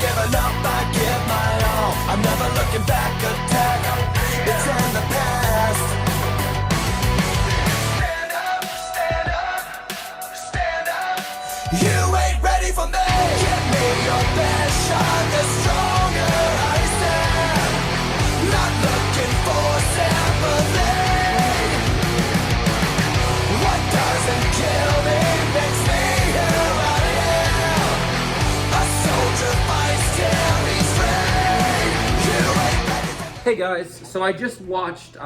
giving up, I give my all. I'm never looking back, attack. It's in the past. Stand up, stand up, stand up. You ain't ready for me. Give me your best shot, the stronger I stand. Not looking for sympathy. What doesn't kill me makes me who I am. A soldier fights till he's free. You ain't ready for. Hey guys, so I just watched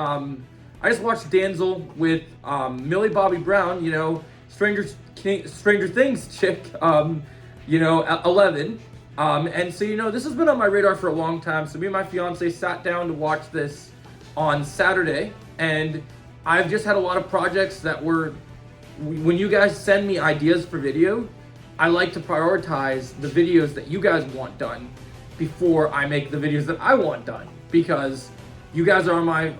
Damsel with Millie Bobby Brown, you know, Stranger Things chick, 11. And so, you know, this has been on my radar for a long time. So me and my fiance sat down to watch this on Saturday, and I've just had a lot of projects that were, when you guys send me ideas for video, I like to prioritize the videos that you guys want done before I make the videos that I want done, because you guys are on my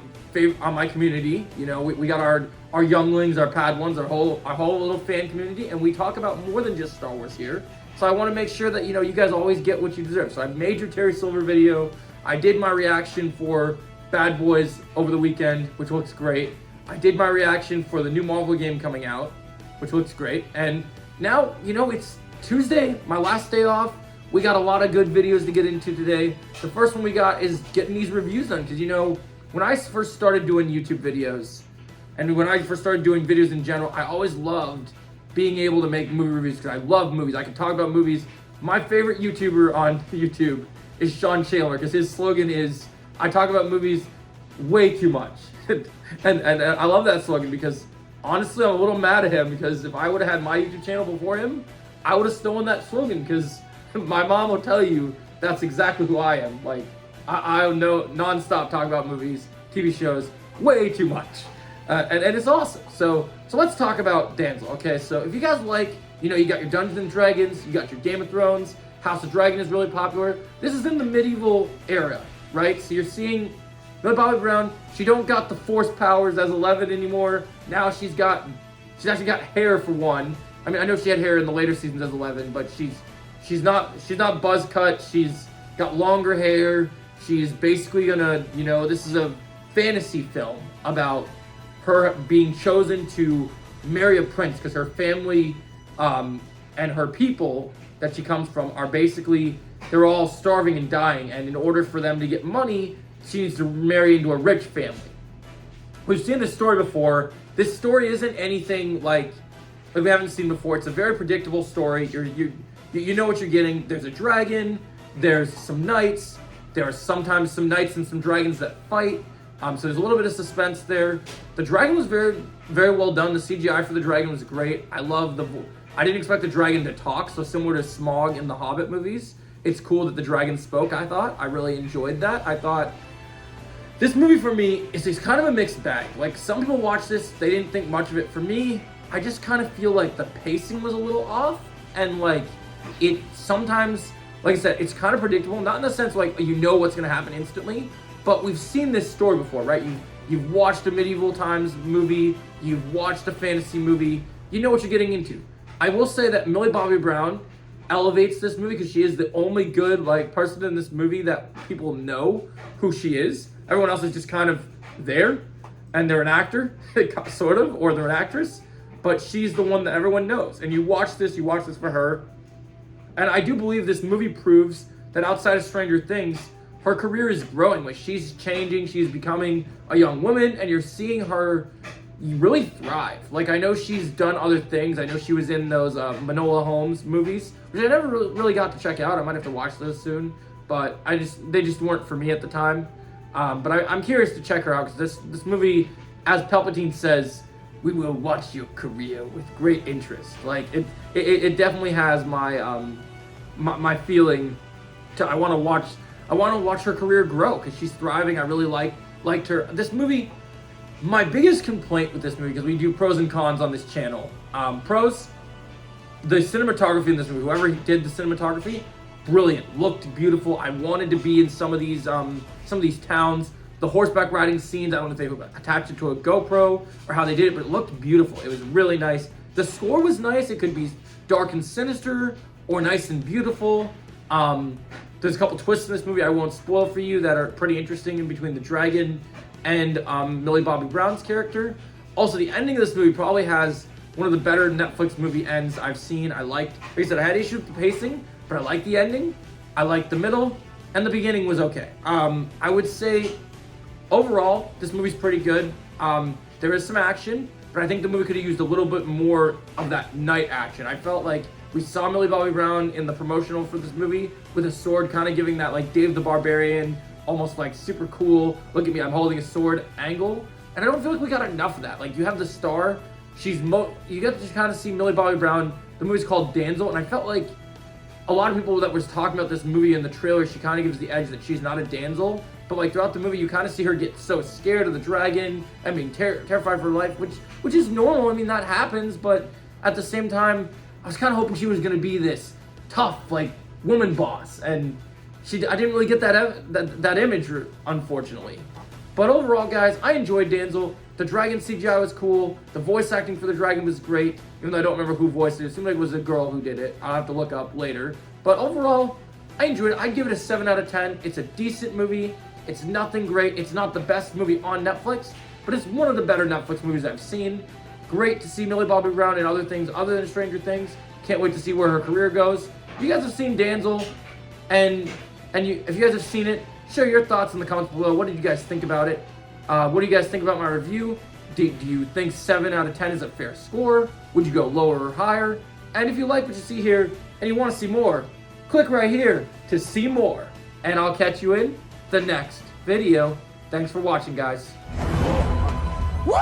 community. You know, we got our younglings, our Padawans, our whole little fan community, and we talk about more than just Star Wars here. So I want to make sure that, you know, you guys always get what you deserve. So I made your Terry Silver video. I did my reaction for Bad Boys over the weekend, which looks great. I did my reaction for the new Marvel game coming out, which looks great. And now, you know, it's Tuesday, my last day off. We got a lot of good videos to get into today. The first one we got is getting these reviews done, because, you know, when I first started doing YouTube videos, and when I first started doing videos in general, I always loved being able to make movie reviews, because I love movies. I can talk about movies. My favorite YouTuber on YouTube is Sean Chandler, because his slogan is, I talk about movies way too much. and I love that slogan, because honestly, I'm a little mad at him, because if I would have had my YouTube channel before him, I would have stolen that slogan, because my mom will tell you that's exactly who I am. Like, I know non-stop talk about movies, TV shows, way too much. And it's awesome. So let's talk about Damsel. Okay, so if you guys like, you know, you got your Dungeons and Dragons, you got your Game of Thrones, House of Dragon is really popular. This is in the medieval era, right? So you're seeing Millie Bobby Brown. She don't got the force powers as 11 anymore. Now she's actually got hair for one. I mean, I know she had hair in the later seasons as 11, but she's not buzz cut. She's got longer hair. She's basically gonna, you know, this is a fantasy film about her being chosen to marry a prince, because her family and her people that she comes from are basically, they're all starving and dying, and in order for them to get money, she needs to marry into a rich family. We've seen this story before. This story isn't anything like we haven't seen before. It's a very predictable story. You know what you're getting. There's a dragon, there's some knights, there are sometimes some knights and some dragons that fight. So there's a little bit of suspense there. The dragon was very, very well done. The CGI for the dragon was great. I didn't expect the dragon to talk, so similar to Smaug in the Hobbit movies. It's cool that the dragon spoke, I thought. I really enjoyed that. I thought this movie for me is kind of a mixed bag. Like, some people watch this, they didn't think much of it. For me, I just kind of feel like the pacing was a little off, and like it sometimes, like I said, it's kind of predictable. Not in the sense like you know what's going to happen instantly, but we've seen this story before, right? You've watched a medieval times movie, you've watched a fantasy movie, you know what you're getting into. I will say that Millie Bobby Brown elevates this movie, because she is the only good like person in this movie that people know who she is. Everyone else is just kind of there, and they're an actor, sort of, or they're an actress, but she's the one that everyone knows. And you watch this for her. And I do believe this movie proves that outside of Stranger Things, her career is growing. Like, she's changing, she's becoming a young woman, and you're seeing her really thrive. Like, I know she's done other things. I know she was in those Manola Holmes movies, which I never really got to check out. I might have to watch those soon, but they just weren't for me at the time. But I'm curious to check her out, because this movie, as Palpatine says, we will watch your career with great interest. Like, it definitely has my my feeling to I want to watch her career grow, because she's thriving. I really liked her. This movie, my biggest complaint with this movie, because we do pros and cons on this channel. Pros, the cinematography in this movie, whoever did the cinematography, brilliant, looked beautiful. I wanted to be in some of these towns. The horseback riding scenes, I don't know if they attached it to a GoPro or how they did it, but it looked beautiful. It was really nice. The score was nice. It could be dark and sinister or nice and beautiful. There's a couple twists in this movie I won't spoil for you that are pretty interesting in between the dragon and Millie Bobby Brown's character. Also, the ending of this movie probably has one of the better Netflix movie ends I've seen. Like I said, I had issues with the pacing, but I liked the ending. I liked the middle, and the beginning was okay. I would say overall, this movie's pretty good. There is some action, but I think the movie could have used a little bit more of that night action. I felt like we saw Millie Bobby Brown in the promotional for this movie with a sword, kind of giving that like Dave the Barbarian, almost like super cool, look at me, I'm holding a sword angle. And I don't feel like we got enough of that. Like, you have the star, you get to kind of see Millie Bobby Brown. The movie's called Damsel, and I felt like a lot of people that was talking about this movie in the trailer, she kind of gives the edge that she's not a damsel. But like throughout the movie, you kind of see her get so scared of the dragon and being terrified for her life, which is normal. I mean, that happens. But at the same time, I was kind of hoping she was going to be this tough, like, woman boss, and I didn't really get that image, unfortunately. But overall, guys, I enjoyed Damsel. The dragon CGI was cool. The voice acting for the dragon was great, even though I don't remember who voiced it. It seemed like it was a girl who did it. I'll have to look up later. But overall, I enjoyed it. I'd give it a 7 out of 10. It's a decent movie. It's nothing great. It's not the best movie on Netflix, but it's one of the better Netflix movies I've seen. Great to see Millie Bobby Brown in other things other than Stranger Things. Can't wait to see where her career goes. If you guys have seen Damsel, if you guys have seen it, share your thoughts in the comments below. What did you guys think about it? What do you guys think about my review? Do you think 7 out of 10 is a fair score? Would you go lower or higher? And if you like what you see here and you want to see more, click right here to see more. And I'll catch you in the next video. Thanks for watching, guys. Woo!